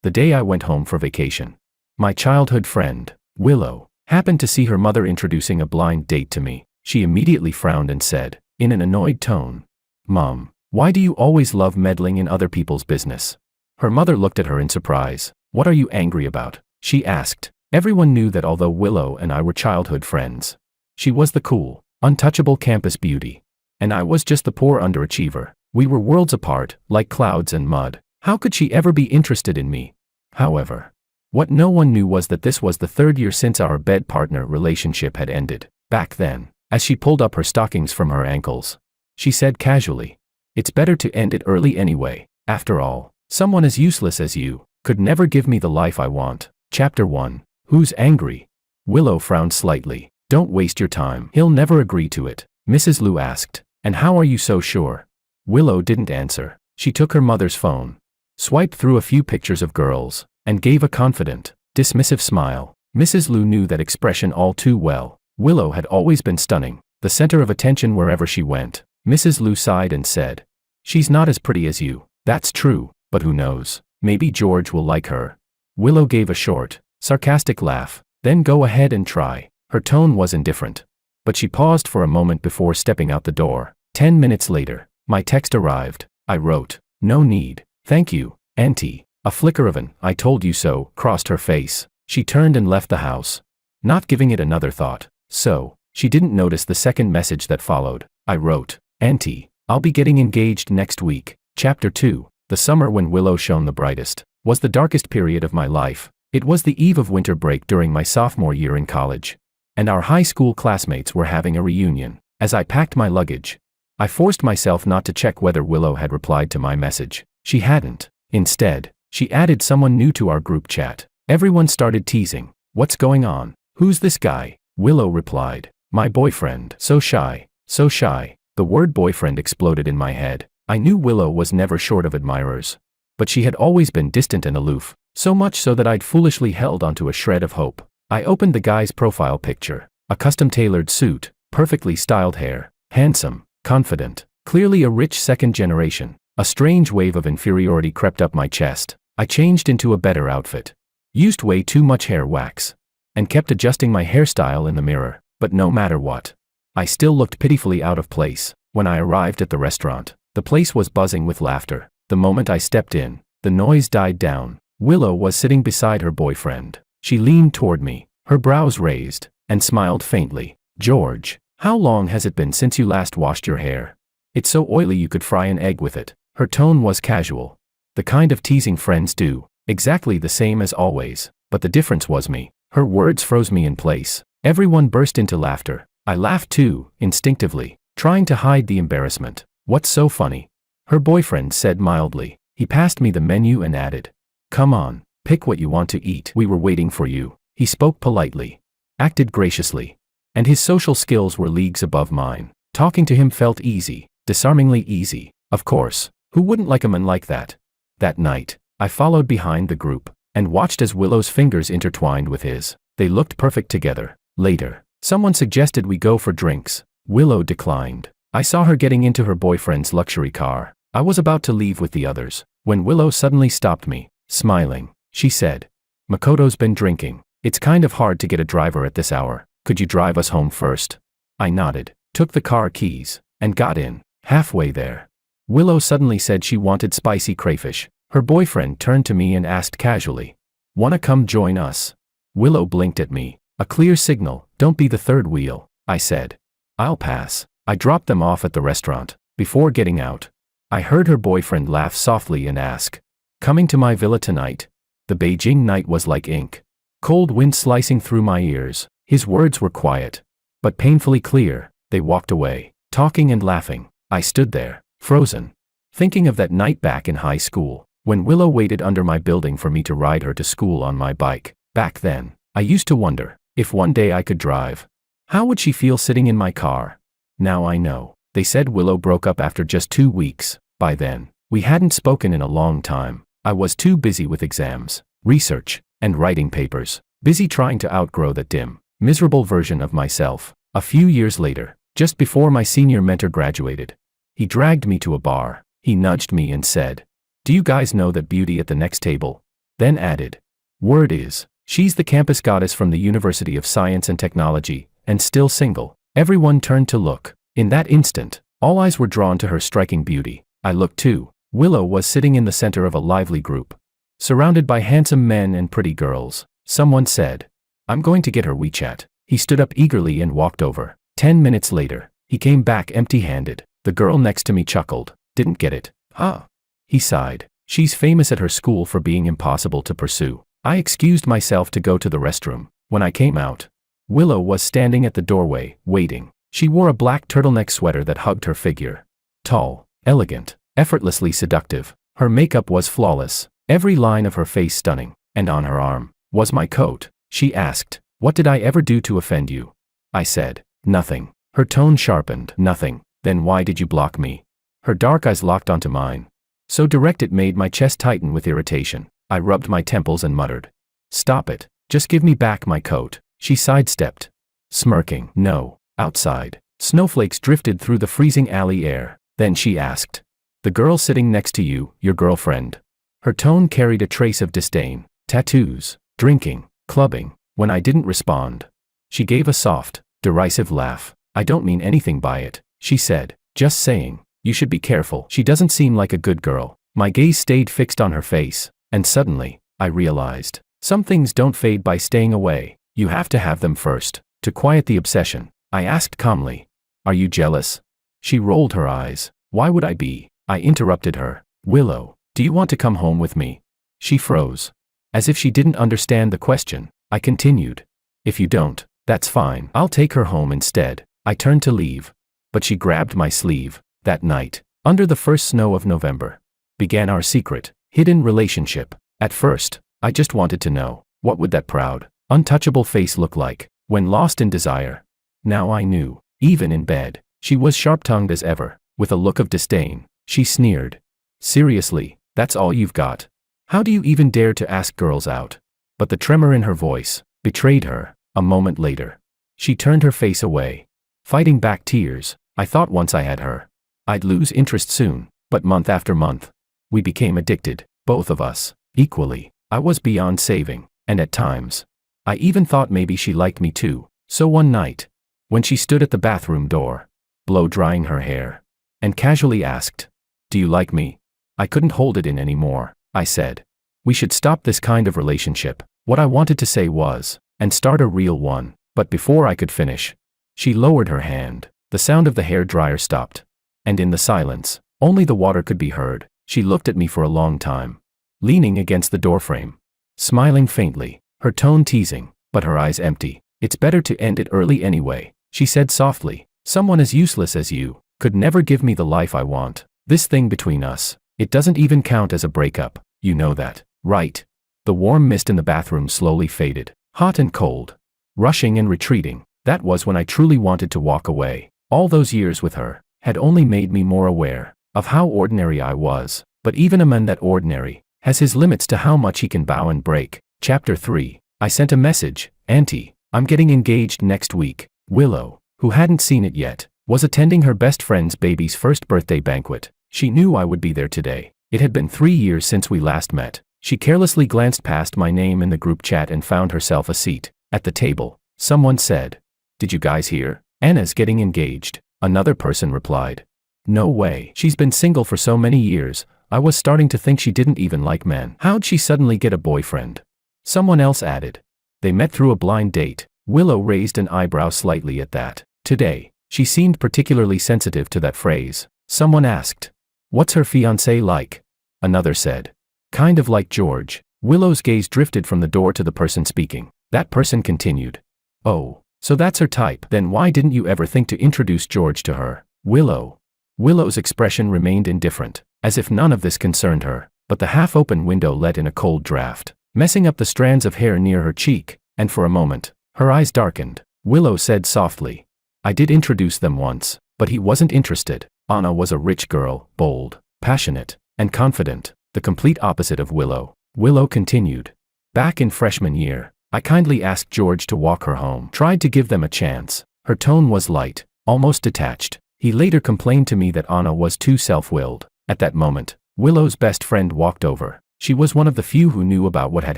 the day I went home for vacation. My childhood friend, Willow, happened to see her mother introducing a blind date to me. She immediately frowned and said, in an annoyed tone, "Mom, why do you always love meddling in other people's business?" Her mother looked at her in surprise. "What are you angry about?" she asked. Everyone knew that although Willow and I were childhood friends, she was the cool, untouchable campus beauty, and I was just the poor underachiever. We were worlds apart, like clouds and mud. How could she ever be interested in me? However, what no one knew was that this was the 3rd year since our bed partner relationship had ended. Back then, as she pulled up her stockings from her ankles, she said casually, "It's better to end it early anyway. After all, someone as useless as you could never give me the life I want." Chapter 1. Who's angry? Willow frowned slightly. "Don't waste your time. He'll never agree to it," Mrs. Liu asked. "And how are you so sure?" Willow didn't answer. She took her mother's phone, swiped through a few pictures of girls, and gave a confident, dismissive smile. Mrs. Liu knew that expression all too well. Willow had always been stunning, the center of attention wherever she went. Mrs. Liu sighed and said, "She's not as pretty as you." "That's true, but who knows? Maybe George will like her." Willow gave a short, sarcastic laugh. "Then go ahead and try." Her tone was indifferent, but she paused for a moment before stepping out the door. 10 minutes later, my text arrived. I wrote, "No need. Thank you, Auntie." A flicker of an "I told you so" crossed her face. She turned and left the house, not giving it another thought. So, she didn't notice the second message that followed. I wrote, "Auntie, I'll be getting engaged next week." Chapter 2. The summer when Willow shone the brightest was the darkest period of my life. It was the eve of winter break during my sophomore year in college, and our high school classmates were having a reunion. As I packed my luggage, I forced myself not to check whether Willow had replied to my message. She hadn't. Instead, she added someone new to our group chat. Everyone started teasing. "What's going on? Who's this guy?" Willow replied, "My boyfriend." So shy, so shy. The word boyfriend exploded in my head. I knew Willow was never short of admirers, but she had always been distant and aloof, so much so that I'd foolishly held onto a shred of hope. I opened the guy's profile picture. A custom-tailored suit, perfectly styled hair, handsome, confident, clearly a rich second generation. A strange wave of inferiority crept up my chest. I changed into a better outfit, used way too much hair wax, and kept adjusting my hairstyle in the mirror. But no matter what, I still looked pitifully out of place. When I arrived at the restaurant, the place was buzzing with laughter. The moment I stepped in, the noise died down. Willow was sitting beside her boyfriend. She leaned toward me, her brows raised, and smiled faintly. "George, how long has it been since you last washed your hair? It's so oily you could fry an egg with it." Her tone was casual, the kind of teasing friends do, exactly the same as always, but the difference was me. Her words froze me in place. Everyone burst into laughter. I laughed too, instinctively, trying to hide the embarrassment. "What's so funny?" her boyfriend said mildly. He passed me the menu and added, "Come on, pick what you want to eat. We were waiting for you." He spoke politely, acted graciously, and his social skills were leagues above mine. Talking to him felt easy, disarmingly easy. Of course, who wouldn't like a man like that? That night, I followed behind the group, and watched as Willow's fingers intertwined with his. They looked perfect together. Later, someone suggested we go for drinks. Willow declined. I saw her getting into her boyfriend's luxury car. I was about to leave with the others, when Willow suddenly stopped me. Smiling, she said, "Makoto's been drinking. It's kind of hard to get a driver at this hour. Could you drive us home first?" I nodded, took the car keys, and got in. Halfway there, Willow suddenly said she wanted spicy crayfish. Her boyfriend turned to me and asked casually, "Wanna come join us?" Willow blinked at me. A clear signal, "Don't be the third wheel," I said. "I'll pass." I dropped them off at the restaurant. Before getting out, I heard her boyfriend laugh softly and ask, "Coming to my villa tonight?" The Beijing night was like ink. Cold wind slicing through my ears. His words were quiet, but painfully clear. They walked away, talking and laughing. I stood there, frozen, thinking of that night back in high school, when Willow waited under my building for me to ride her to school on my bike. Back then, I used to wonder, if one day I could drive, how would she feel sitting in my car? Now I know. They said Willow broke up after just 2 weeks. By then, we hadn't spoken in a long time. I was too busy with exams, research, and writing papers, busy trying to outgrow that dim, miserable version of myself. A few years later, just before my senior mentor graduated, he dragged me to a bar. He nudged me and said, "Do you guys know that beauty at the next table?" then added, "Word is, she's the campus goddess from the University of Science and Technology, and still single." Everyone turned to look. In that instant, all eyes were drawn to her striking beauty. I looked too. Willow was sitting in the center of a lively group, surrounded by handsome men and pretty girls. Someone said, "I'm going to get her WeChat." He stood up eagerly and walked over. 10 minutes later, he came back empty-handed. The girl next to me chuckled. "Didn't get it, huh?" He sighed. "She's famous at her school for being impossible to pursue." I excused myself to go to the restroom. When I came out, Willow was standing at the doorway, waiting. She wore a black turtleneck sweater that hugged her figure. Tall, elegant, effortlessly seductive. Her makeup was flawless, every line of her face stunning, and on her arm was my coat. She asked, "What did I ever do to offend you?" I said, "Nothing." Her tone sharpened. "Nothing. Then why did you block me?" Her dark eyes locked onto mine. So direct it made my chest tighten with irritation. I rubbed my temples and muttered, "Stop it. Just give me back my coat." She sidestepped, smirking. "No." Outside, snowflakes drifted through the freezing alley air. Then she asked, "The girl sitting next to you, your girlfriend?" Her tone carried a trace of disdain. "Tattoos, drinking, clubbing." When I didn't respond, she gave a soft, derisive laugh. "I don't mean anything by it," she said. "Just saying, you should be careful. She doesn't seem like a good girl." My gaze stayed fixed on her face, and suddenly, I realized, some things don't fade by staying away. You have to have them first. To quiet the obsession, I asked calmly, "Are you jealous?" She rolled her eyes. "Why would I be?" I interrupted her. "Willow, do you want to come home with me?" She froze. As if she didn't understand the question, I continued, "If you don't, that's fine. I'll take her home instead." I turned to leave, but she grabbed my sleeve. That night, under the first snow of November, began our secret, hidden relationship. At first, I just wanted to know, what would that proud, untouchable face look like when lost in desire? Now I knew. Even in bed, she was sharp-tongued as ever. With a look of disdain, she sneered, "Seriously, that's all you've got? How do you even dare to ask girls out?" But the tremor in her voice betrayed her. A moment later, she turned her face away, fighting back tears. I thought once I had her, I'd lose interest soon, but month after month, we became addicted, both of us, equally. I was beyond saving, and at times, I even thought maybe she liked me too. So one night, when she stood at the bathroom door, blow-drying her hair, and casually asked, "Do you like me?" I couldn't hold it in anymore. I said, "We should stop this kind of relationship." What I wanted to say was, "and start a real one." But before I could finish, she lowered her hand. The sound of the hairdryer stopped, and in the silence, only the water could be heard. She looked at me for a long time, leaning against the doorframe, smiling faintly, her tone teasing, but her eyes empty. "It's better to end it early anyway," she said softly. "Someone as useless as you could never give me the life I want. This thing between us, it doesn't even count as a breakup. You know that, right?" The warm mist in the bathroom slowly faded, hot and cold, rushing and retreating. That was when I truly wanted to walk away. All those years with her had only made me more aware of how ordinary I was. But even a man that ordinary has his limits to how much he can bow and break. Chapter 3. I sent a message, "Auntie, I'm getting engaged next week." Willow, who hadn't seen it yet, was attending her best friend's baby's first birthday banquet. She knew I would be there today. It had been 3 years since we last met. She carelessly glanced past my name in the group chat and found herself a seat. At the table, someone said, "Did you guys hear? Anna's getting engaged." Another person replied, "No way. She's been single for so many years. I was starting to think she didn't even like men. How'd she suddenly get a boyfriend?" Someone else added, "They met through a blind date." Willow raised an eyebrow slightly at that. Today, she seemed particularly sensitive to that phrase. Someone asked, "What's her fiancé like?" Another said, "Kind of like George." Willow's gaze drifted from the door to the person speaking. That person continued, "Oh, so that's her type. Then why didn't you ever think to introduce George to her?" Willow's expression remained indifferent, as if none of this concerned her, but the half-open window let in a cold draft, messing up the strands of hair near her cheek, and for a moment, her eyes darkened. Willow said softly, "I did introduce them once, but he wasn't interested." Anna was a rich girl, bold, passionate, and confident, the complete opposite of Willow. Willow continued, "Back in freshman year, I kindly asked George to walk her home, tried to give them a chance." Her tone was light, almost detached. He later complained to me that Anna was too self-willed. At that moment, Willow's best friend walked over. She was one of the few who knew about what had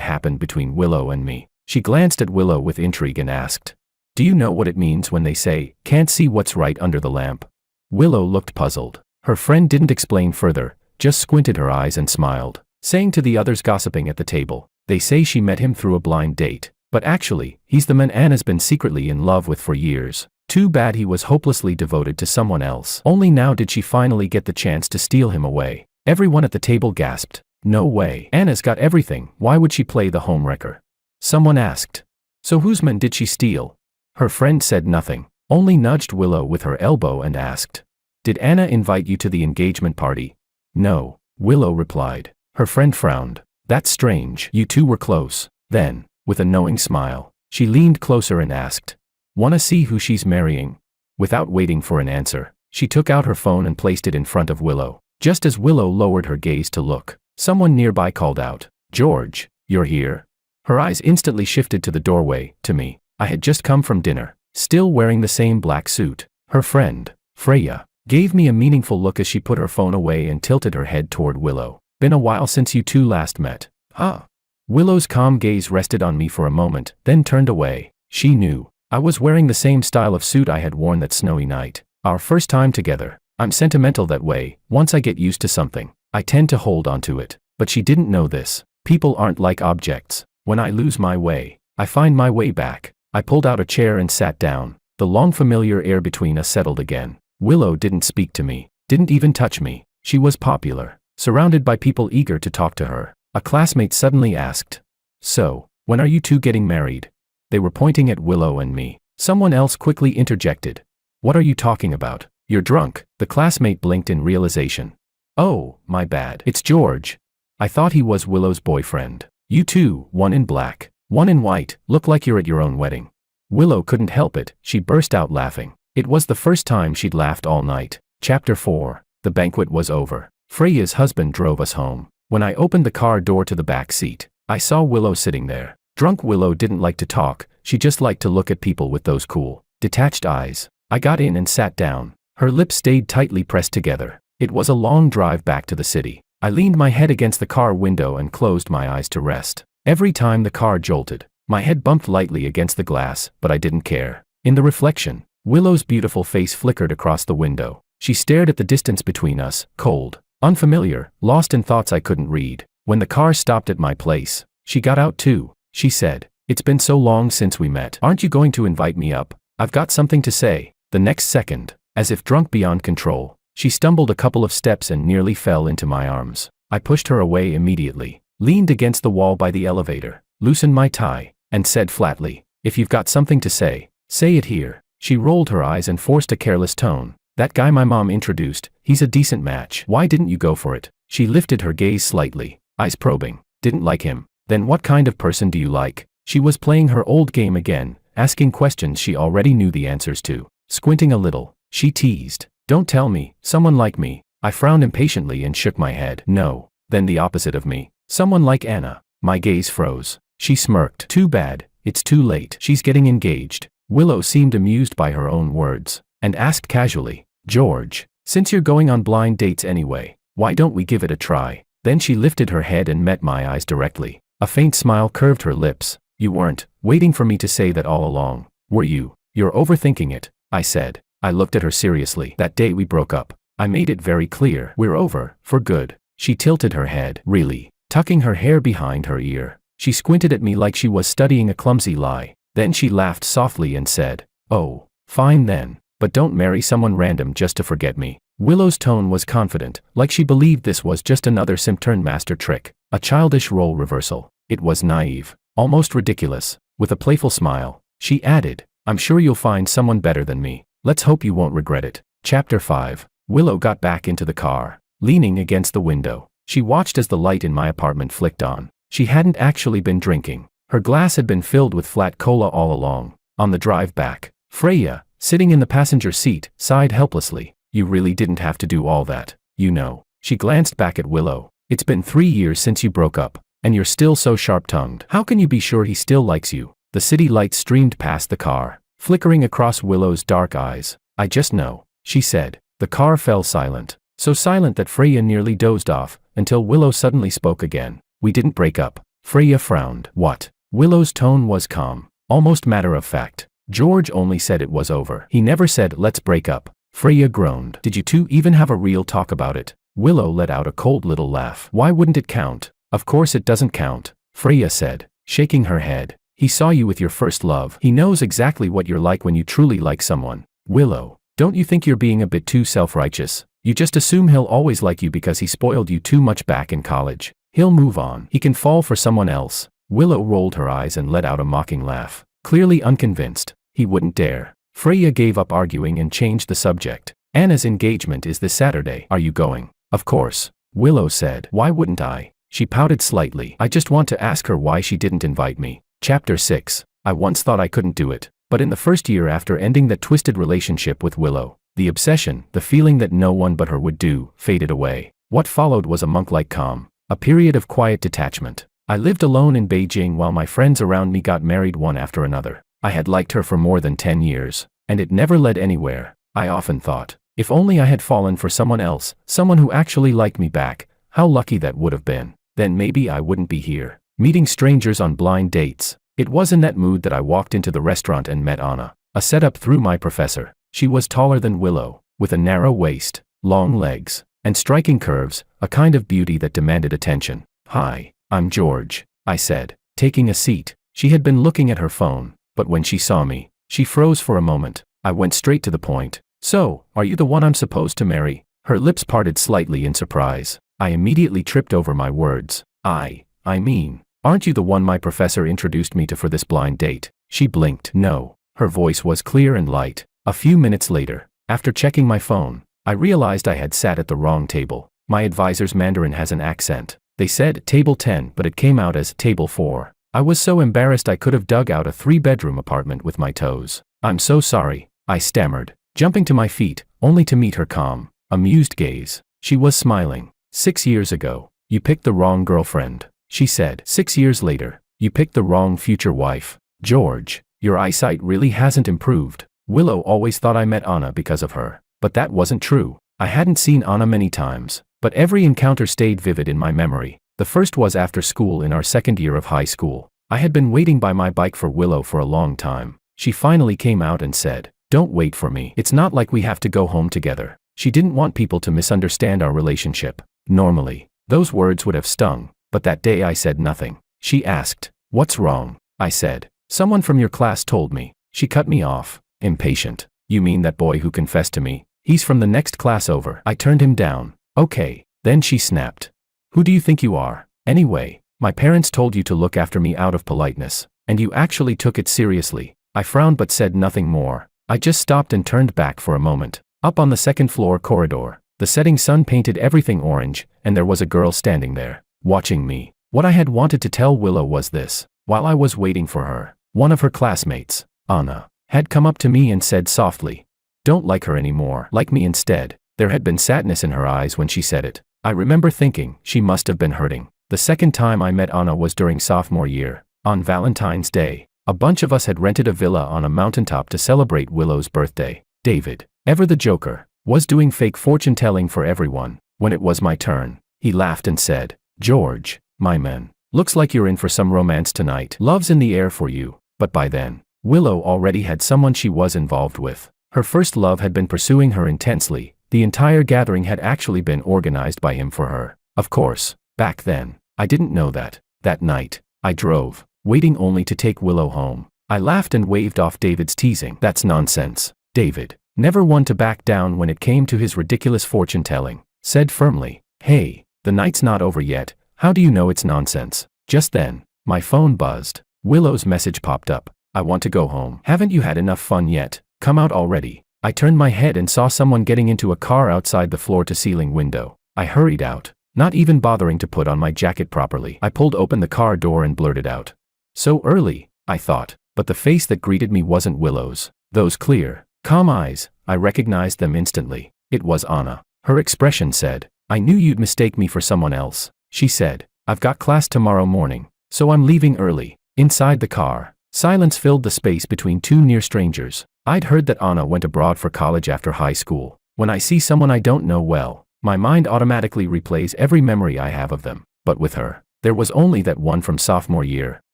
happened between Willow and me. She glanced at Willow with intrigue and asked, "Do you know what it means when they say, 'Can't see what's right under the lamp'?" Willow looked puzzled. Her friend didn't explain further, just squinted her eyes and smiled, saying to the others gossiping at the table, "They say she met him through a blind date, but actually, he's the man Anna's been secretly in love with for years. Too bad he was hopelessly devoted to someone else. Only now did she finally get the chance to steal him away." Everyone at the table gasped. "No way. Anna's got everything, why would she play the homewrecker?" Someone asked. "So whose man did she steal?" Her friend said nothing, only nudged Willow with her elbow and asked, "Did Anna invite you to the engagement party?" "No," Willow replied. Her friend frowned. "That's strange, you two were close." Then, with a knowing smile, she leaned closer and asked, "Wanna see who she's marrying?" Without waiting for an answer, she took out her phone and placed it in front of Willow. Just as Willow lowered her gaze to look, someone nearby called out, "George, you're here?" Her eyes instantly shifted to the doorway, to me. I had just come from dinner, still wearing the same black suit. Her friend, Freya, gave me a meaningful look as she put her phone away and tilted her head toward Willow. "Been a while since you two last met." "Huh?" Willow's calm gaze rested on me for a moment, then turned away. She knew. I was wearing the same style of suit I had worn that snowy night. Our first time together. I'm sentimental that way. Once I get used to something, I tend to hold on to it. But she didn't know this. People aren't like objects. When I lose my way, I find my way back. I pulled out a chair and sat down. The long familiar air between us settled again. Willow didn't speak to me, didn't even touch me. She was popular, surrounded by people eager to talk to her. A classmate suddenly asked, "So, when are you two getting married?" They were pointing at Willow and me. Someone else quickly interjected, "What are you talking about? You're drunk." The classmate blinked in realization. "Oh, my bad. It's George. I thought he was Willow's boyfriend. You two, one in black, one in white, look like you're at your own wedding." Willow couldn't help it, she burst out laughing. It was the first time she'd laughed all night. Chapter 4. The banquet was over. Freya's husband drove us home. When I opened the car door to the back seat, I saw Willow sitting there. Drunk Willow didn't like to talk, she just liked to look at people with those cool, detached eyes. I got in and sat down. Her lips stayed tightly pressed together. It was a long drive back to the city. I leaned my head against the car window and closed my eyes to rest. Every time the car jolted, my head bumped lightly against the glass, but I didn't care. In the reflection, Willow's beautiful face flickered across the window. She stared at the distance between us, cold, unfamiliar, lost in thoughts I couldn't read. When the car stopped at my place, she got out too. She said, "It's been so long since we met. Aren't you going to invite me up? I've got something to say." The next second, as if drunk beyond control, she stumbled a couple of steps and nearly fell into my arms. I pushed her away immediately, leaned against the wall by the elevator, loosened my tie, and said flatly, "If you've got something to say it here." She rolled her eyes and forced a careless tone. "That guy my mom introduced, he's a decent match. Why didn't you go for it?" She lifted her gaze slightly, eyes probing. "Didn't like him. Then what kind of person do you like?" She was playing her old game again, asking questions she already knew the answers to. Squinting a little, she teased, "Don't tell me, someone like me." I frowned impatiently and shook my head. "No." "Then the opposite of me. Someone like Anna." My gaze froze. She smirked. "Too bad, it's too late. She's getting engaged." Willow seemed amused by her own words, and asked casually, "George, since you're going on blind dates anyway, why don't we give it a try?" Then she lifted her head and met my eyes directly. A faint smile curved her lips. "You weren't waiting for me to say that all along, were you?" "You're overthinking it," I said. I looked at her seriously. "That day we broke up, I made it very clear. We're over, for good." She tilted her head. "Really?" Tucking her hair behind her ear, she squinted at me like she was studying a clumsy lie. Then she laughed softly and said, "Oh, fine then. But don't marry someone random just to forget me." Willow's tone was confident, like she believed this was just another Simturn master trick, a childish role reversal. It was naive, almost ridiculous. With a playful smile, she added, "I'm sure you'll find someone better than me. Let's hope you won't regret it." Chapter 5. Willow got back into the car, leaning against the window. She watched as the light in my apartment flicked on. She hadn't actually been drinking. Her glass had been filled with flat cola all along. On the drive back, Freya, sitting in the passenger seat, sighed helplessly. "You really didn't have to do all that, you know." She glanced back at Willow. "It's been 3 years since you broke up, and you're still so sharp-tongued. How can you be sure he still likes you?" The city lights streamed past the car, flickering across Willow's dark eyes. "I just know," she said. The car fell silent. So silent that Freya nearly dozed off, until Willow suddenly spoke again. We didn't break up. Freya frowned. What? Willow's tone was calm, almost matter-of-fact. George only said it was over. He never said, let's break up. Freya groaned. Did you two even have a real talk about it? Willow let out a cold little laugh. Why wouldn't it count? Of course it doesn't count, Freya said, shaking her head. He saw you with your first love. He knows exactly what you're like when you truly like someone. Willow, don't you think you're being a bit too self-righteous? You just assume he'll always like you because he spoiled you too much back in college. He'll move on. He can fall for someone else. Willow rolled her eyes and let out a mocking laugh, clearly unconvinced. He wouldn't dare. Freya gave up arguing and changed the subject. Anna's engagement is this Saturday. Are you going? Of course, Willow said. Why wouldn't I? She pouted slightly. I just want to ask her why she didn't invite me. Chapter 6. I once thought I couldn't do it, but in the first year after ending that twisted relationship with Willow, the obsession, the feeling that no one but her would do, faded away. What followed was a monk-like calm, a period of quiet detachment. I lived alone in Beijing while my friends around me got married one after another. I had liked her for more than 10 years, and it never led anywhere. I often thought, if only I had fallen for someone else, someone who actually liked me back, how lucky that would have been. Then maybe I wouldn't be here, meeting strangers on blind dates. It was in that mood that I walked into the restaurant and met Anna, a setup through my professor. She was taller than Willow, with a narrow waist, long legs, and striking curves, a kind of beauty that demanded attention. Hi, I'm George, I said, taking a seat. She had been looking at her phone, but when she saw me, she froze for a moment. I went straight to the point. So, are you the one I'm supposed to marry? Her lips parted slightly in surprise. I immediately tripped over my words. I mean, aren't you the one my professor introduced me to for this blind date? She blinked. No. Her voice was clear and light. A few minutes later, after checking my phone, I realized I had sat at the wrong table. My advisor's Mandarin has an accent. They said table 10, but it came out as table 4. I was so embarrassed I could have dug out a 3-bedroom apartment with my toes. I'm so sorry, I stammered, jumping to my feet, only to meet her calm, amused gaze. She was smiling. 6 years ago, you picked the wrong girlfriend, she said. 6 years later, you picked the wrong future wife. George, your eyesight really hasn't improved. Willow always thought I met Anna because of her, but that wasn't true. I hadn't seen Anna many times, but every encounter stayed vivid in my memory. The first was after school in our second year of high school. I had been waiting by my bike for Willow for a long time. She finally came out and said, "Don't wait for me. It's not like we have to go home together." She didn't want people to misunderstand our relationship. Normally, those words would have stung, but that day I said nothing. She asked, "What's wrong?" I said, "Someone from your class told me." She cut me off, impatient. "You mean that boy who confessed to me? He's from the next class over." I turned him down. "Okay." Then she snapped. "Who do you think you are? Anyway, my parents told you to look after me out of politeness, and you actually took it seriously." I frowned but said nothing more. I just stopped and turned back for a moment. Up on the second-floor corridor, the setting sun painted everything orange, and there was a girl standing there, watching me. What I had wanted to tell Willow was this. While I was waiting for her, one of her classmates, Anna, had come up to me and said softly, "Don't like her anymore, like me instead." There had been sadness in her eyes when she said it. I remember thinking, she must have been hurting. The second time I met Anna was during sophomore year, on Valentine's Day. A bunch of us had rented a villa on a mountaintop to celebrate Willow's birthday. David, ever the joker, was doing fake fortune-telling for everyone. When it was my turn, he laughed and said, "George, my man, looks like you're in for some romance tonight. Love's in the air for you." But by then, Willow already had someone she was involved with. Her first love had been pursuing her intensely. The entire gathering had actually been organized by him for her. Of course, back then, I didn't know that. That night, I drove, waiting only to take Willow home. I laughed and waved off David's teasing. "That's nonsense." David, never one to back down when it came to his ridiculous fortune-telling, said firmly, "Hey, the night's not over yet. How do you know it's nonsense?" Just then, my phone buzzed. Willow's message popped up. "I want to go home. Haven't you had enough fun yet? Come out already." I turned my head and saw someone getting into a car outside the floor-to-ceiling window. I hurried out, not even bothering to put on my jacket properly. I pulled open the car door and blurted out, "So early," I thought, but the face that greeted me wasn't Willow's. Those clear, calm eyes, I recognized them instantly. It was Anna. Her expression said, "I knew you'd mistake me for someone else." She said, "I've got class tomorrow morning, so I'm leaving early." Inside the car, silence filled the space between two near strangers. I'd heard that Anna went abroad for college after high school. When I see someone I don't know well, my mind automatically replays every memory I have of them. But with her, There was only that one from sophomore year.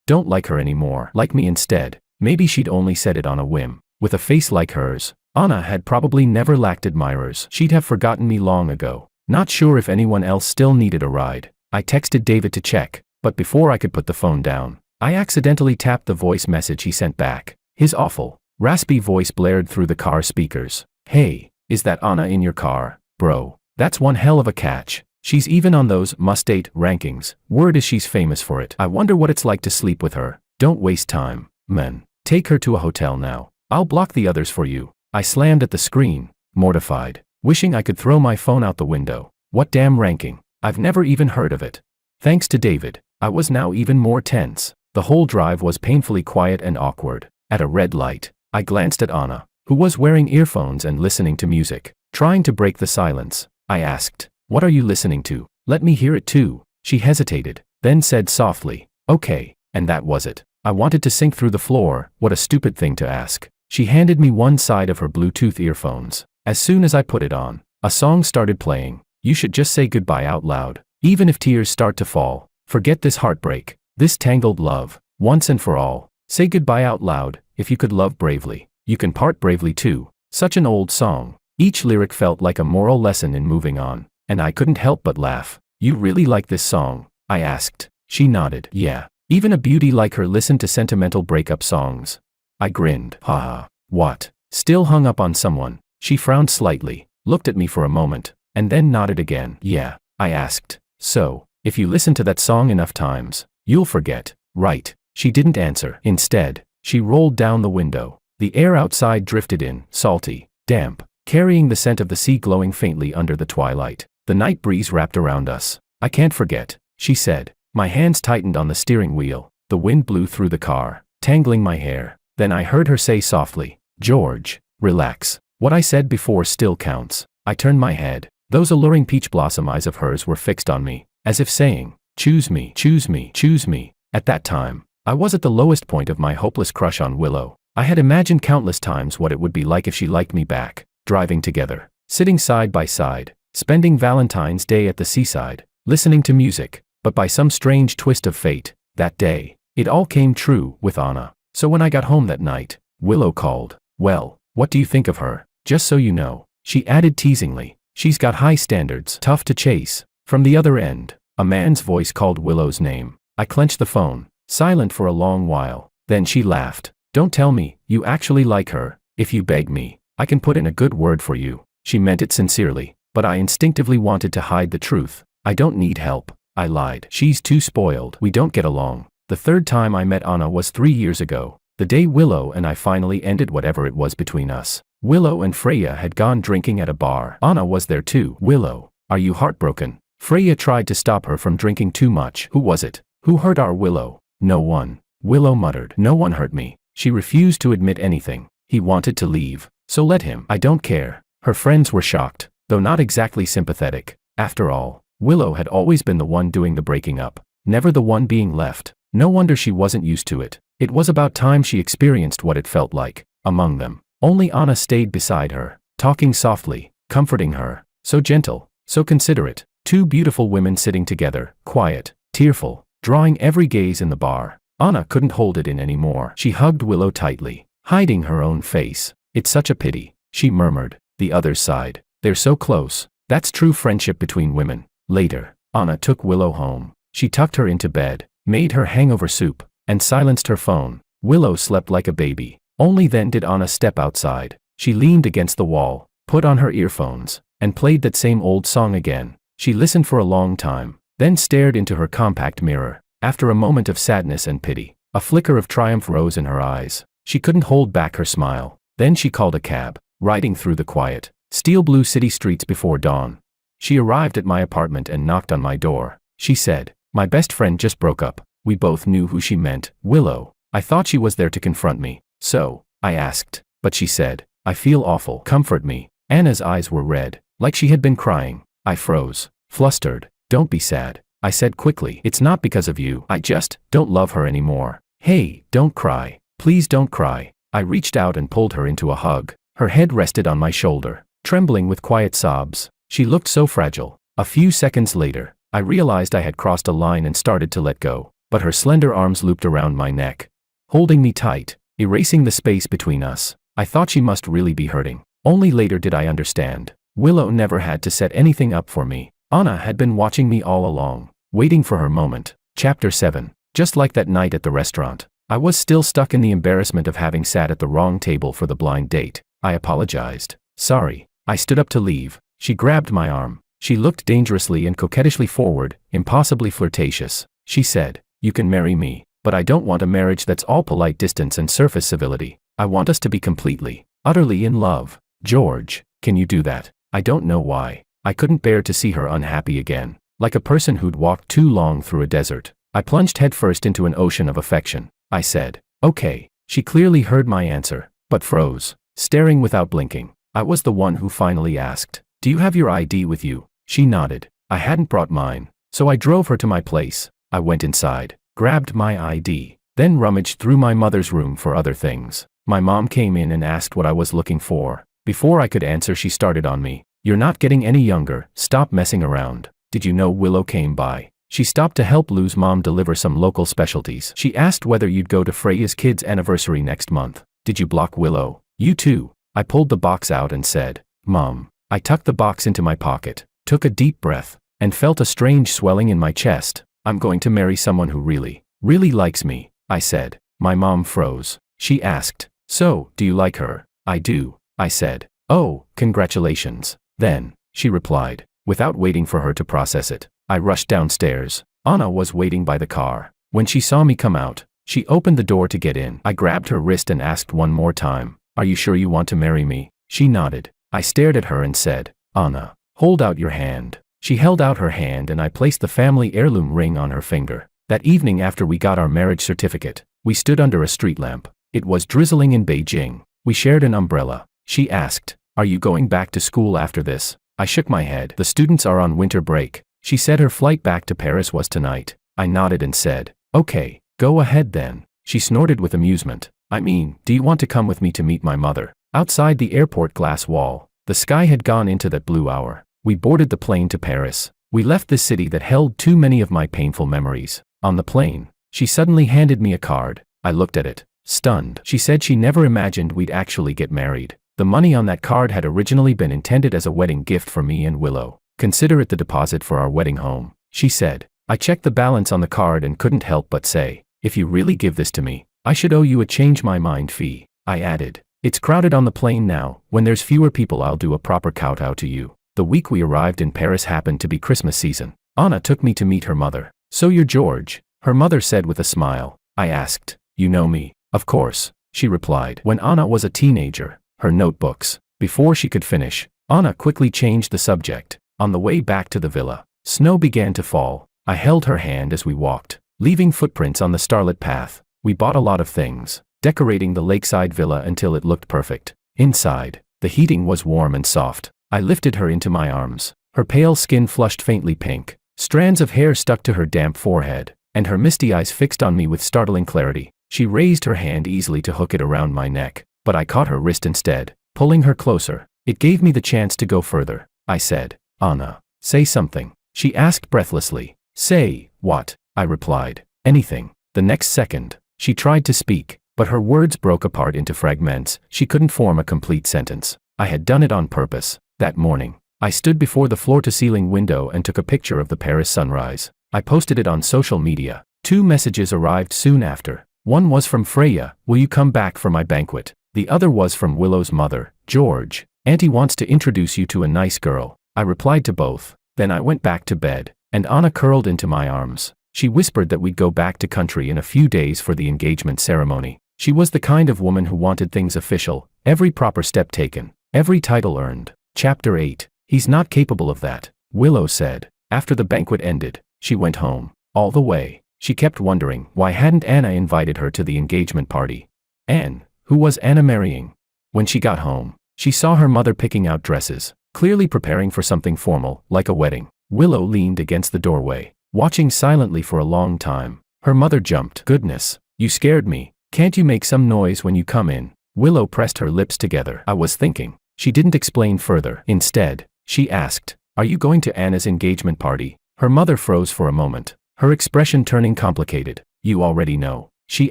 Don't like her anymore. Like me instead. Maybe she'd only said it on a whim. With a face like hers, Anna had probably never lacked admirers. She'd have forgotten me long ago. Not sure if anyone else still needed a ride. I texted David to check, but before I could put the phone down, I accidentally tapped the voice message he sent back. His awful, raspy voice blared through the car speakers. Hey, is that Anna in your car? Bro, that's one hell of a catch. She's even on those must-date rankings. Word is she's famous for it. I wonder what it's like to sleep with her. Don't waste time, man. Take her to a hotel now. I'll block the others for you. I slammed at the screen, mortified, wishing I could throw my phone out the window. What damn ranking? I've never even heard of it. Thanks to David, I was now even more tense. The whole drive was painfully quiet and awkward. At a red light, I glanced at Anna, who was wearing earphones and listening to music. Trying to break the silence, I asked, "What are you listening to? Let me hear it too." She hesitated, then said softly, "Okay," and that was it. I wanted to sink through the floor. What a stupid thing to ask. She handed me one side of her Bluetooth earphones. As soon as I put it on, a song started playing. You should just say goodbye out loud. Even if tears start to fall, forget this heartbreak, this tangled love, once and for all. Say goodbye out loud. If you could love bravely, you can part bravely too. Such an old song. Each lyric felt like a moral lesson in moving on, and I couldn't help but laugh. You really like this song? I asked. She nodded. Yeah. Even a beauty like her listened to sentimental breakup songs. I grinned. Haha. What? Still hung up on someone? She frowned slightly, looked at me for a moment, and then nodded again. Yeah. I asked. So, if you listen to that song enough times, you'll forget, right? She didn't answer. Instead, she rolled down the window. The air outside drifted in, salty, damp, carrying the scent of the sea glowing faintly under the twilight. The night breeze wrapped around us. I can't forget, she said. My hands tightened on the steering wheel. The wind blew through the car, tangling my hair. Then I heard her say softly, "George, relax. What I said before still counts." I turned my head. Those alluring peach blossom eyes of hers were fixed on me, as if saying, "Choose me, choose me, choose me." At that time, I was at the lowest point of my hopeless crush on Willow. I had imagined countless times what it would be like if she liked me back, driving together, sitting side by side, spending Valentine's Day at the seaside, listening to music. But by some strange twist of fate, that day, it all came true with Anna. So when I got home that night, Willow called. "Well, what do you think of her? Just so you know," she added teasingly, "she's got high standards, tough to chase." From the other end, a man's voice called Willow's name. I clenched the phone, silent for a long while. Then she laughed. "Don't tell me, you actually like her. If you beg me, I can put in a good word for you." She meant it sincerely, but I instinctively wanted to hide the truth. "I don't need help," I lied. "She's too spoiled. We don't get along." The third time I met Anna was 3 years ago, the day Willow and I finally ended whatever it was between us. Willow and Freya had gone drinking at a bar. Anna was there too. "Willow, are you heartbroken?" Freya tried to stop her from drinking too much. "Who was it? Who hurt our Willow?" "No one," Willow muttered. "No one hurt me." She refused to admit anything. "He wanted to leave, so let him." "I don't care." Her friends were shocked, though not exactly sympathetic. After all, Willow had always been the one doing the breaking up, never the one being left. No wonder she wasn't used to it. It was about time she experienced what it felt like. Among them, only Anna stayed beside her, talking softly, comforting her. So gentle, so considerate. Two beautiful women sitting together, quiet, tearful, drawing every gaze in the bar. Anna couldn't hold it in anymore. She hugged Willow tightly, hiding her own face. "It's such a pity," she murmured. The others sighed. "They're so close." That's true friendship between women. Later, Anna took Willow home. She tucked her into bed, made her hangover soup, and silenced her phone. Willow slept like a baby. Only then did Anna step outside. She leaned against the wall, put on her earphones, and played that same old song again. She listened for a long time, then stared into her compact mirror. After a moment of sadness and pity, a flicker of triumph rose in her eyes. She couldn't hold back her smile. Then she called a cab, riding through the quiet, steel blue city streets before dawn. She arrived at my apartment and knocked on my door. She said, "My best friend just broke up." We both knew who she meant, Willow. I thought she was there to confront me. "So?" I asked. But she said, "I feel awful. Comfort me." Anna's eyes were red, like she had been crying. I froze, flustered. "Don't be sad," I said quickly. "It's not because of you. I just don't love her anymore." "Hey, don't cry. Please don't cry." I reached out and pulled her into a hug. Her head rested on my shoulder, trembling with quiet sobs. She looked so fragile. A few seconds later, I realized I had crossed a line and started to let go, but her slender arms looped around my neck, holding me tight, erasing the space between us. I thought she must really be hurting. Only later did I understand. Willow never had to set anything up for me. Anna had been watching me all along, waiting for her moment. Chapter 7. Just like that night at the restaurant, I was still stuck in the embarrassment of having sat at the wrong table for the blind date. I apologized. Sorry. I stood up to leave. She grabbed my arm. She looked dangerously and coquettishly forward, impossibly flirtatious. She said, "You can marry me, but I don't want a marriage that's all polite distance and surface civility. I want us to be completely, utterly in love. George, can you do that?" I don't know why. I couldn't bear to see her unhappy again. Like a person who'd walked too long through a desert, I plunged headfirst into an ocean of affection. I said, "Okay." She clearly heard my answer, but froze, staring without blinking. I was the one who finally asked, "Do you have your ID with you?" She nodded. I hadn't brought mine, so I drove her to my place. I went inside, grabbed my ID, then rummaged through my mother's room for other things. My mom came in and asked what I was looking for. Before I could answer, she started on me. "You're not getting any younger, stop messing around. Did you know Willow came by?" She stopped to help Lou's mom deliver some local specialties. She asked whether you'd go to Freya's kid's anniversary next month. "Did you block Willow?" "You too." I pulled the box out and said, "Mom." I tucked the box into my pocket, took a deep breath, and felt a strange swelling in my chest. "I'm going to marry someone who really, really likes me," I said. My mom froze. She asked, "So, do you like her?" "I do," I said. "Oh, congratulations." "Then," she replied, without waiting for her to process it. I rushed downstairs. Anna was waiting by the car. When she saw me come out, she opened the door to get in. I grabbed her wrist and asked one more time, "Are you sure you want to marry me?" She nodded. I stared at her and said, "Anna, hold out your hand." She held out her hand and I placed the family heirloom ring on her finger. That evening after we got our marriage certificate, we stood under a street lamp. It was drizzling in Beijing. We shared an umbrella. She asked, "Are you going back to school after this?" I shook my head. "The students are on winter break." She said her flight back to Paris was tonight. I nodded and said, "Okay, go ahead then." She snorted with amusement. "I mean, do you want to come with me to meet my mother?" Outside the airport glass wall, the sky had gone into that blue hour. We boarded the plane to Paris. We left this city that held too many of my painful memories. On the plane, she suddenly handed me a card. I looked at it, stunned. She said she never imagined we'd actually get married. The money on that card had originally been intended as a wedding gift for me and Willow. "Consider it the deposit for our wedding home," she said. I checked the balance on the card and couldn't help but say, "If you really give this to me, I should owe you a change my mind fee." I added, "It's crowded on the plane now. When there's fewer people, I'll do a proper kowtow to you." The week we arrived in Paris happened to be Christmas season. Anna took me to meet her mother. "So you're George," her mother said with a smile. I asked, "You know me?" "Of course," she replied. "When Anna was a teenager, her notebooks." Before she could finish, Anna quickly changed the subject. On the way back to the villa, snow began to fall. I held her hand as we walked, leaving footprints on the starlit path. We bought a lot of things, decorating the lakeside villa until it looked perfect. Inside, the heating was warm and soft. I lifted her into my arms. Her pale skin flushed faintly pink. Strands of hair stuck to her damp forehead, and her misty eyes fixed on me with startling clarity. She raised her hand easily to hook it around my neck, but I caught her wrist instead, pulling her closer. It gave me the chance to go further. I said, "Anna, say something." She asked breathlessly. "Say, what?" I replied. "Anything." The next second, she tried to speak, but her words broke apart into fragments. She couldn't form a complete sentence. I had done it on purpose. That morning, I stood before the floor-to-ceiling window and took a picture of the Paris sunrise. I posted it on social media. 2 messages arrived soon after. One was from Freya, "Will you come back for my banquet?" The other was from Willow's mother, "George, Auntie wants to introduce you to a nice girl." I replied to both. Then I went back to bed, and Anna curled into my arms. She whispered that we'd go back to country in a few days for the engagement ceremony. She was the kind of woman who wanted things official, every proper step taken, every title earned. Chapter 8. He's not capable of that, Willow said. After the banquet ended, she went home. All the way, she kept wondering why hadn't Anna invited her to the engagement party. Anne, who was Anna marrying? When she got home, she saw her mother picking out dresses, clearly preparing for something formal, like a wedding. Willow leaned against the doorway, watching silently for a long time. Her mother jumped. "Goodness, you scared me. Can't you make some noise when you come in?" Willow pressed her lips together. I was thinking. She didn't explain further. Instead, she asked, "Are you going to Anna's engagement party?" Her mother froze for a moment, her expression turning complicated. You already know, she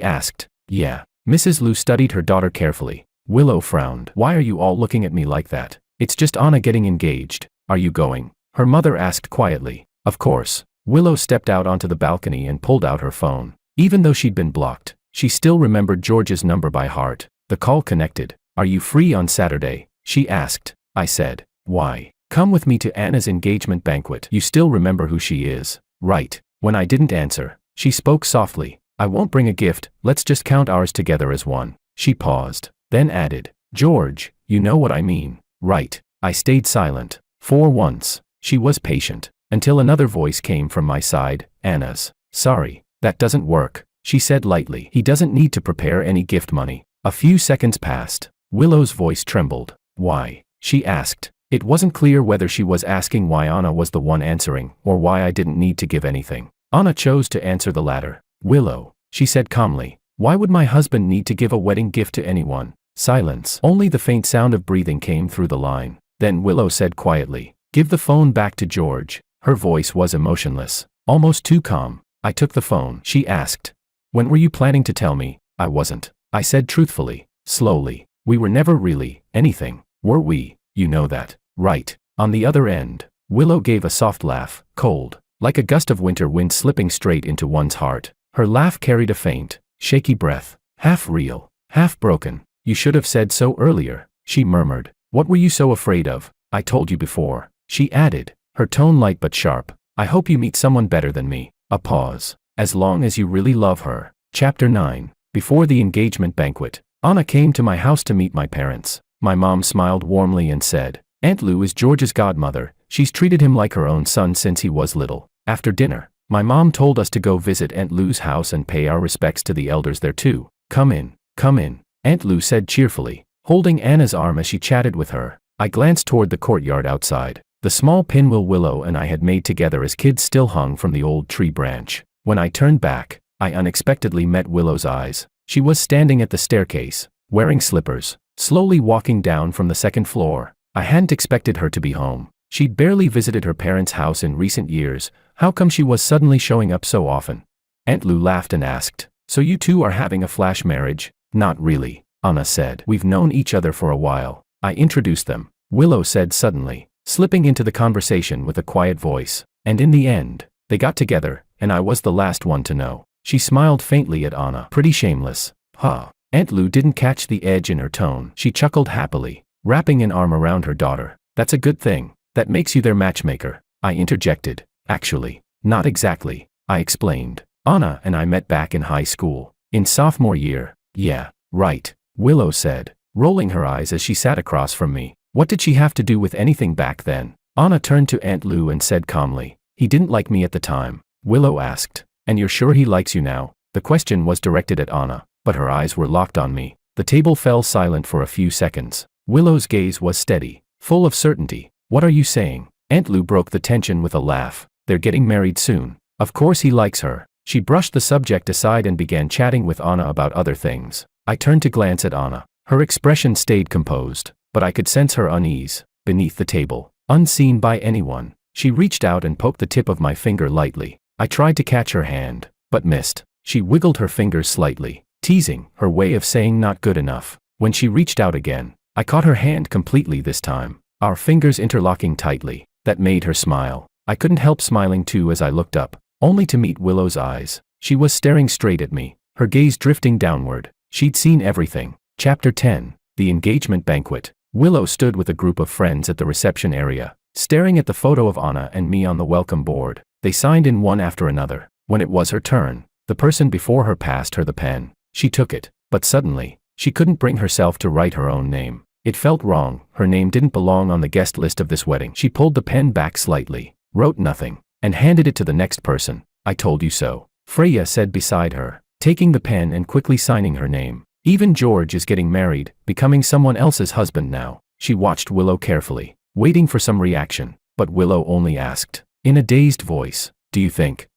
asked. Yeah. Mrs. Liu studied her daughter carefully. Willow frowned. Why are you all looking at me like that? It's just Anna getting engaged. Are you going? Her mother asked quietly. Of course. Willow stepped out onto the balcony and pulled out her phone. Even though she'd been blocked, she still remembered George's number by heart. The call connected. Are you free on Saturday? She asked. I said. Why? Come with me to Anna's engagement banquet. You still remember who she is, right? When I didn't answer, she spoke softly. I won't bring a gift, let's just count ours together as one. She paused, then added, George, you know what I mean, right? I stayed silent. For once, she was patient, until another voice came from my side, Anna's. Sorry, that doesn't work, she said lightly. He doesn't need to prepare any gift money. A few seconds passed. Willow's voice trembled. Why? She asked. It wasn't clear whether she was asking why Anna was the one answering, or why I didn't need to give anything. Anna chose to answer the latter. Willow, she said calmly, why would my husband need to give a wedding gift to anyone? Silence. Only the faint sound of breathing came through the line. Then Willow said quietly, give the phone back to George. Her voice was emotionless, almost too calm. I took the phone. She asked, when were you planning to tell me? I wasn't. I said truthfully, slowly. We were never really anything, were we? You know that, right? On the other end, Willow gave a soft laugh, cold, like a gust of winter wind slipping straight into one's heart. Her laugh carried a faint, shaky breath, half real, half broken. You should have said so earlier, she murmured. What were you so afraid of? I told you before, she added, her tone light but sharp. I hope you meet someone better than me. A pause. As long as you really love her. Chapter 9. Before the engagement banquet, Anna came to my house to meet my parents. My mom smiled warmly and said, Aunt Lou is George's godmother. She's treated him like her own son since he was little. After dinner, my mom told us to go visit Aunt Lou's house and pay our respects to the elders there too. Come in, Aunt Lou said cheerfully, holding Anna's arm as she chatted with her. I glanced toward the courtyard outside. The small pinwheel Willow and I had made together as kids still hung from the old tree branch. When I turned back, I unexpectedly met Willow's eyes. She was standing at the staircase, wearing slippers, slowly walking down from the second floor. I hadn't expected her to be home. She'd barely visited her parents' house in recent years. How come she was suddenly showing up so often? Aunt Lou laughed and asked, so you two are having a flash marriage? Not really, Anna said. We've known each other for a while. I introduced them, Willow said suddenly, slipping into the conversation with a quiet voice. And in the end, they got together, and I was the last one to know. She smiled faintly at Anna. Pretty shameless, huh? Aunt Lou didn't catch the edge in her tone. She chuckled happily, wrapping an arm around her daughter. That's a good thing. That makes you their matchmaker. I interjected. Actually, not exactly, I explained. Anna and I met back in high school, in sophomore year. Yeah, right, Willow said, rolling her eyes as she sat across from me. What did she have to do with anything back then? Anna turned to Aunt Lou and said calmly, he didn't like me at the time. Willow asked, and you're sure he likes you now? The question was directed at Anna, but her eyes were locked on me. The table fell silent for a few seconds. Willow's gaze was steady, full of certainty. What are you saying? Aunt Lou broke the tension with a laugh. They're getting married soon. Of course he likes her. She brushed the subject aside and began chatting with Anna about other things. I turned to glance at Anna. Her expression stayed composed, but I could sense her unease. Beneath the table, unseen by anyone, she reached out and poked the tip of my finger lightly. I tried to catch her hand, but missed. She wiggled her fingers slightly, teasing, her way of saying not good enough. When she reached out again, I caught her hand completely this time, our fingers interlocking tightly. That made her smile. I couldn't help smiling too as I looked up, only to meet Willow's eyes. She was staring straight at me, her gaze drifting downward. She'd seen everything. Chapter 10. The engagement banquet. Willow stood with a group of friends at the reception area, staring at the photo of Anna and me on the welcome board. They signed in one after another. When it was her turn, the person before her passed her the pen. She took it, but suddenly, she couldn't bring herself to write her own name. It felt wrong. Her name didn't belong on the guest list of this wedding. She pulled the pen back slightly, wrote nothing, and handed it to the next person. I told you so, Freya said beside her, taking the pen and quickly signing her name. Even George is getting married, becoming someone else's husband now. She watched Willow carefully, waiting for some reaction, but Willow only asked, in a dazed voice, do you think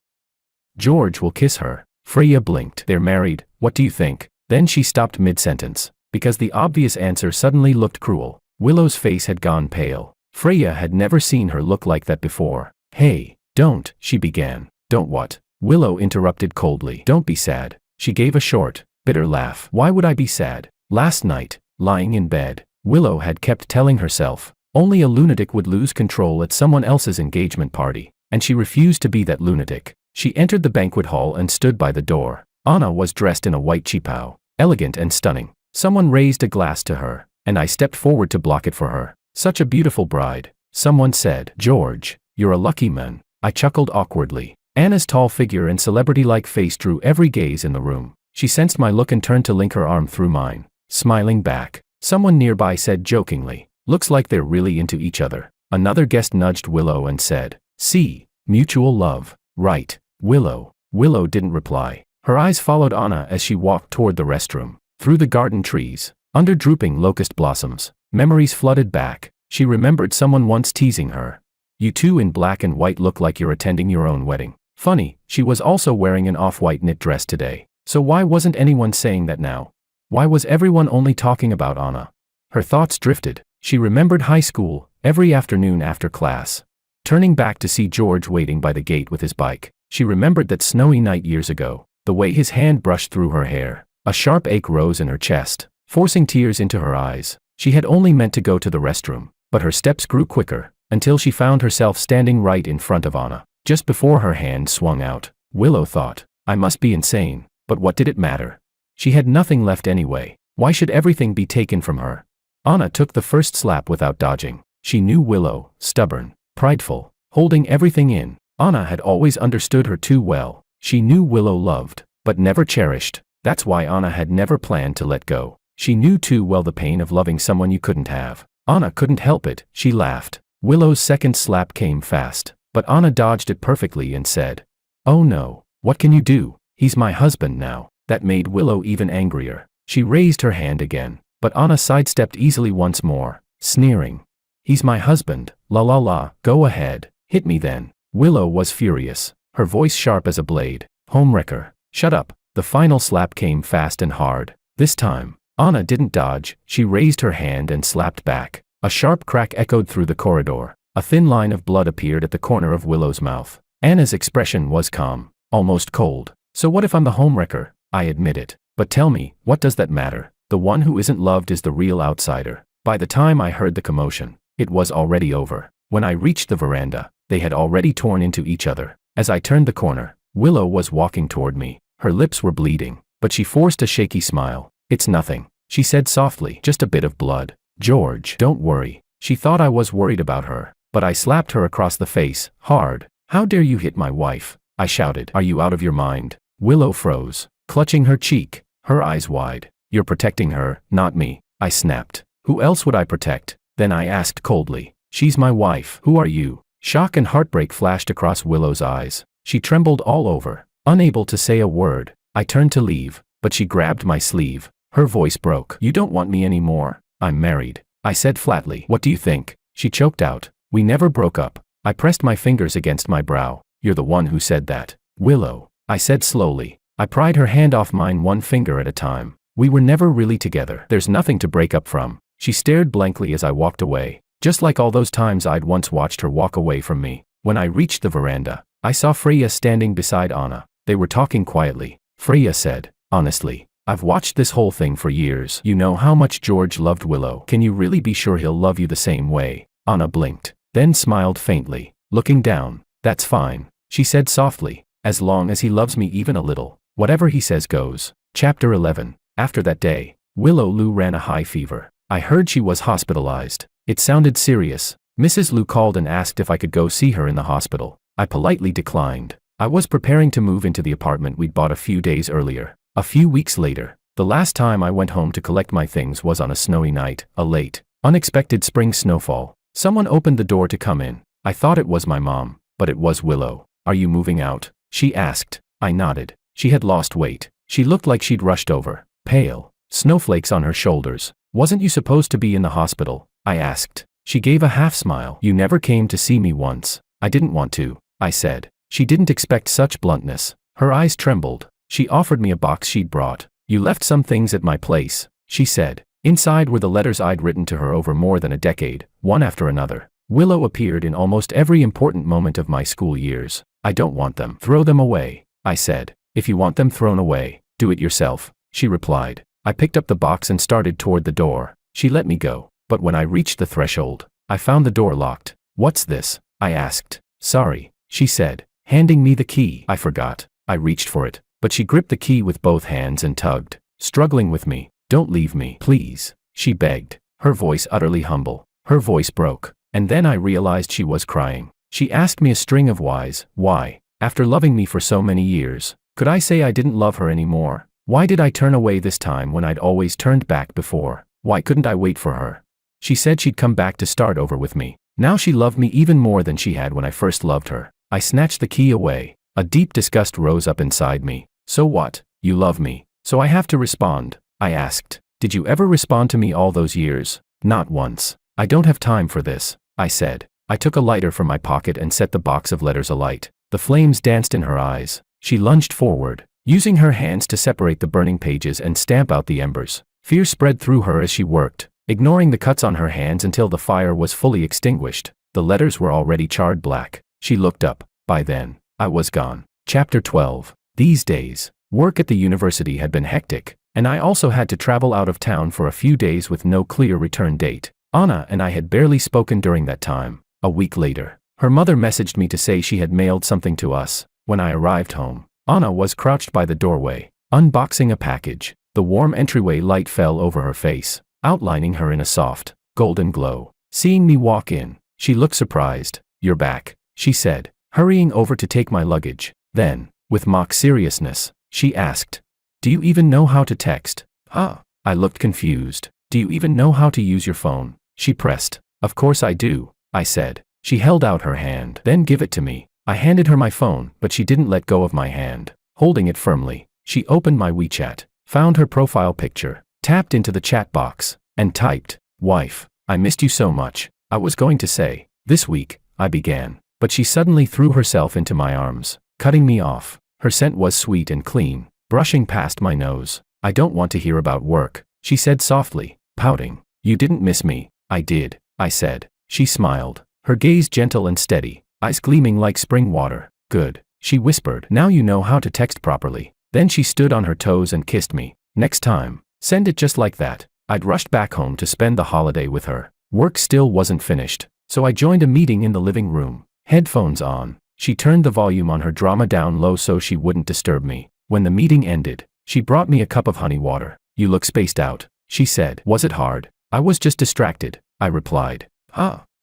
George will kiss her? Freya blinked. They're married, what do you think? Then she stopped mid-sentence, because the obvious answer suddenly looked cruel. Willow's face had gone pale. Freya had never seen her look like that before. Hey, Don't, she began. Don't what? Willow interrupted coldly. Don't be sad. She gave a short, bitter laugh. Why would I be sad? Last night, lying in bed, Willow had kept telling herself, only a lunatic would lose control at someone else's engagement party, and she refused to be that lunatic. She entered the banquet hall and stood by the door. Anna was dressed in a white cheapao, elegant and stunning. Someone raised a glass to her, and I stepped forward to block it for her. Such a beautiful bride. Someone said, George, you're a lucky man. I chuckled awkwardly. Anna's tall figure and celebrity-like face drew every gaze in the room. She sensed my look and turned to link her arm through mine, smiling back. Someone nearby said jokingly, looks like they're really into each other. Another guest nudged Willow and said, see, mutual love, right, Willow. Willow didn't reply. Her eyes followed Anna as she walked toward the restroom. Through the garden trees, under drooping locust blossoms, memories flooded back. She remembered someone once teasing her. You two in black and white look like you're attending your own wedding. Funny, she was also wearing an off-white knit dress today. So why wasn't anyone saying that now? Why was everyone only talking about Anna? Her thoughts drifted. She remembered high school, every afternoon after class. Turning back to see George waiting by the gate with his bike, she remembered that snowy night years ago, the way his hand brushed through her hair. A sharp ache rose in her chest, forcing tears into her eyes. She had only meant to go to the restroom, but her steps grew quicker, until she found herself standing right in front of Anna. Just before her hand swung out, Willow thought, I must be insane, but what did it matter? She had nothing left anyway. Why should everything be taken from her? Anna took the first slap without dodging. She knew Willow, stubborn, prideful, holding everything in. Anna had always understood her too well. She knew Willow loved, but never cherished. That's why Anna had never planned to let go. She knew too well the pain of loving someone you couldn't have. Anna couldn't help it. She laughed. Willow's second slap came fast, but Anna dodged it perfectly and said, oh no, what can you do? He's my husband now. That made Willow even angrier. She raised her hand again, but Anna sidestepped easily once more, sneering. He's my husband, la la la, go ahead, hit me then. Willow was furious, her voice sharp as a blade. Homewrecker, shut up. The final slap came fast and hard. This time, Anna didn't dodge. She raised her hand and slapped back. A sharp crack echoed through the corridor. A thin line of blood appeared at the corner of Willow's mouth. Anna's expression was calm, almost cold. So what if I'm the homewrecker? I admit it. But tell me, what does that matter? The one who isn't loved is the real outsider. By the time I heard the commotion, it was already over. When I reached the veranda, they had already torn into each other. As I turned the corner, Willow was walking toward me. Her lips were bleeding, but she forced a shaky smile. It's nothing, she said softly, just a bit of blood. George, don't worry. She thought I was worried about her, but I slapped her across the face, hard. How dare you hit my wife? I shouted. Are you out of your mind? Willow froze, clutching her cheek, her eyes wide. You're protecting her, not me, I snapped. Who else would I protect? Then I asked coldly. She's my wife. Who are you? Shock and heartbreak flashed across Willow's eyes. She trembled all over, unable to say a word. I turned to leave, but she grabbed my sleeve. Her voice broke. You don't want me anymore. I'm married, I said flatly. What do you think? She choked out. We never broke up. I pressed my fingers against my brow. You're the one who said that. Willow, I said slowly. I pried her hand off mine one finger at a time. We were never really together. There's nothing to break up from. She stared blankly as I walked away, just like all those times I'd once watched her walk away from me. When I reached the veranda, I saw Freya standing beside Anna. They were talking quietly. Freya said, honestly, I've watched this whole thing for years. You know how much George loved Willow. Can you really be sure he'll love you the same way? Anna blinked, then smiled faintly, looking down. That's fine, she said softly, as long as he loves me even a little. Whatever he says goes. Chapter 11. After that day, Willow Lou ran a high fever. I heard she was hospitalized. It sounded serious. Mrs. Lou called and asked if I could go see her in the hospital. I politely declined. I was preparing to move into the apartment we'd bought a few days earlier. A few weeks later, the last time I went home to collect my things was on a snowy night, a late, unexpected spring snowfall. Someone opened the door to come in. I thought it was my mom, but it was Willow. Are you moving out? She asked. I nodded. She had lost weight. She looked like she'd rushed over, pale, snowflakes on her shoulders. Wasn't you supposed to be in the hospital? I asked. She gave a half smile. You never came to see me once. I didn't want to, I said. She didn't expect such bluntness. Her eyes trembled. She offered me a box she'd brought. You left some things at my place, she said. Inside were the letters I'd written to her over more than a decade, one after another. Willow appeared in almost every important moment of my school years. I don't want them. Throw them away, I said. If you want them thrown away, do it yourself, she replied. I picked up the box and started toward the door. She let me go, but when I reached the threshold, I found the door locked. What's this? I asked. Sorry, she said, handing me the key. I forgot. I reached for it, but she gripped the key with both hands and tugged, struggling with me. Don't leave me, please, she begged, her voice utterly humble. Her voice broke, and then I realized she was crying. She asked me a string of whys. Why, after loving me for so many years, could I say I didn't love her anymore? Why did I turn away this time when I'd always turned back before? Why couldn't I wait for her? She said she'd come back to start over with me. Now she loved me even more than she had when I first loved her. I snatched the key away. A deep disgust rose up inside me. So what? You love me, so I have to respond, I asked. Did you ever respond to me all those years? Not once. I don't have time for this, I said. I took a lighter from my pocket and set the box of letters alight. The flames danced in her eyes. She lunged forward, using her hands to separate the burning pages and stamp out the embers. Fear spread through her as she worked, ignoring the cuts on her hands until the fire was fully extinguished. The letters were already charred black. She looked up. By then, I was gone. Chapter 12. These days, work at the university had been hectic, and I also had to travel out of town for a few days with no clear return date. Anna and I had barely spoken during that time. A week later, her mother messaged me to say she had mailed something to us. When I arrived home, Anna was crouched by the doorway, unboxing a package. The warm entryway light fell over her face, outlining her in a soft, golden glow. Seeing me walk in, she looked surprised. You're back, she said, hurrying over to take my luggage. Then, with mock seriousness, she asked, do you even know how to text? I looked confused. Do you even know how to use your phone? She pressed. Of course I do, I said. She held out her hand. Then give it to me. I handed her my phone, but she didn't let go of my hand. Holding it firmly, she opened my WeChat, found her profile picture, tapped into the chat box, and typed, "Wife, I missed you so much." I was going to say, "This week," I began, but she suddenly threw herself into my arms, cutting me off. Her scent was sweet and clean, brushing past my nose. "I don't want to hear about work," she said softly, pouting. "You didn't miss me." "I did," I said. She smiled, her gaze gentle and steady, eyes gleaming like spring water. "Good," she whispered. "Now you know how to text properly." Then she stood on her toes and kissed me. "Next time, send it just like that." I'd rushed back home to spend the holiday with her. Work still wasn't finished, so I joined a meeting in the living room. Headphones on. She turned the volume on her drama down low so she wouldn't disturb me. When the meeting ended, she brought me a cup of honey water. "You look spaced out," she said. "Was it hard?" "I was just distracted," I replied.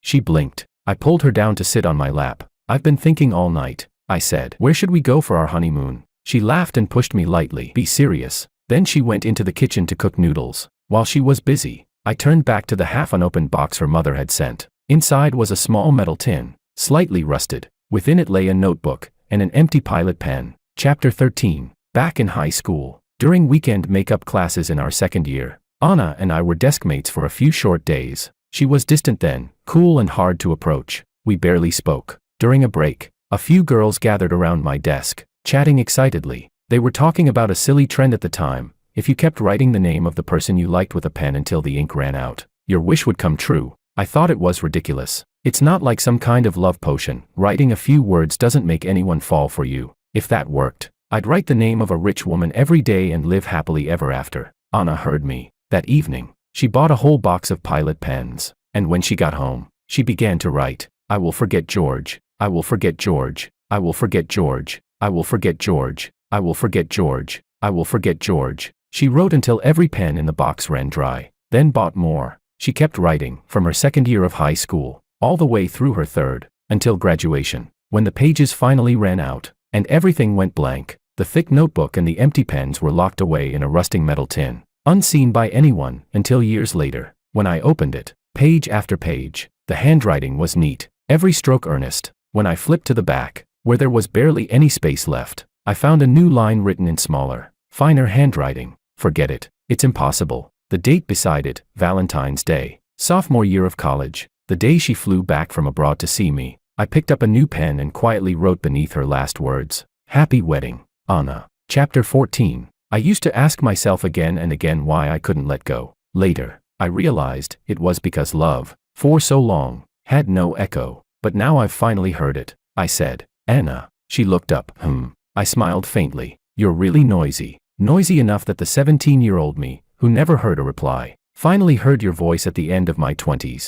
She blinked. I pulled her down to sit on my lap. "I've been thinking all night," I said. "Where should we go for our honeymoon?" She laughed and pushed me lightly. "Be serious." Then she went into the kitchen to cook noodles. While she was busy, I turned back to the half-unopened box her mother had sent. Inside was a small metal tin, slightly rusted. Within it lay a notebook and an empty Pilot pen. Chapter 13. Back in high school. During weekend makeup classes in our second year, Anna and I were deskmates for a few short days. She was distant then, cool and hard to approach. We barely spoke. During a break, a few girls gathered around my desk, chatting excitedly. They were talking about a silly trend at the time. If you kept writing the name of the person you liked with a pen until the ink ran out, your wish would come true. I thought it was ridiculous. It's not like some kind of love potion. Writing a few words doesn't make anyone fall for you. If that worked, I'd write the name of a rich woman every day and live happily ever after. Anna heard me. That evening, she bought a whole box of Pilot pens, and when she got home, she began to write, "I will forget George. I will forget George. I will forget George. I will forget George. I will forget George. I will forget George." She wrote until every pen in the box ran dry, then bought more. She kept writing, from her second year of high school, all the way through her third, until graduation. When the pages finally ran out, and everything went blank, the thick notebook and the empty pens were locked away in a rusting metal tin, unseen by anyone, until years later, when I opened it. Page after page, the handwriting was neat, every stroke earnest. When I flipped to the back, where there was barely any space left, I found a new line written in smaller, finer handwriting. "Forget it. It's impossible." The date beside it, Valentine's Day, sophomore year of college, the day she flew back from abroad to see me. I picked up a new pen and quietly wrote beneath her last words, "Happy wedding, Anna." Chapter 14. I used to ask myself again and again why I couldn't let go. Later, I realized it was because love, for so long, had no echo. But now I've finally heard it, I said. Anna. She looked up. I smiled faintly. You're really noisy. Noisy enough that the 17-year-old me, who never heard a reply, finally heard your voice at the end of my 20s.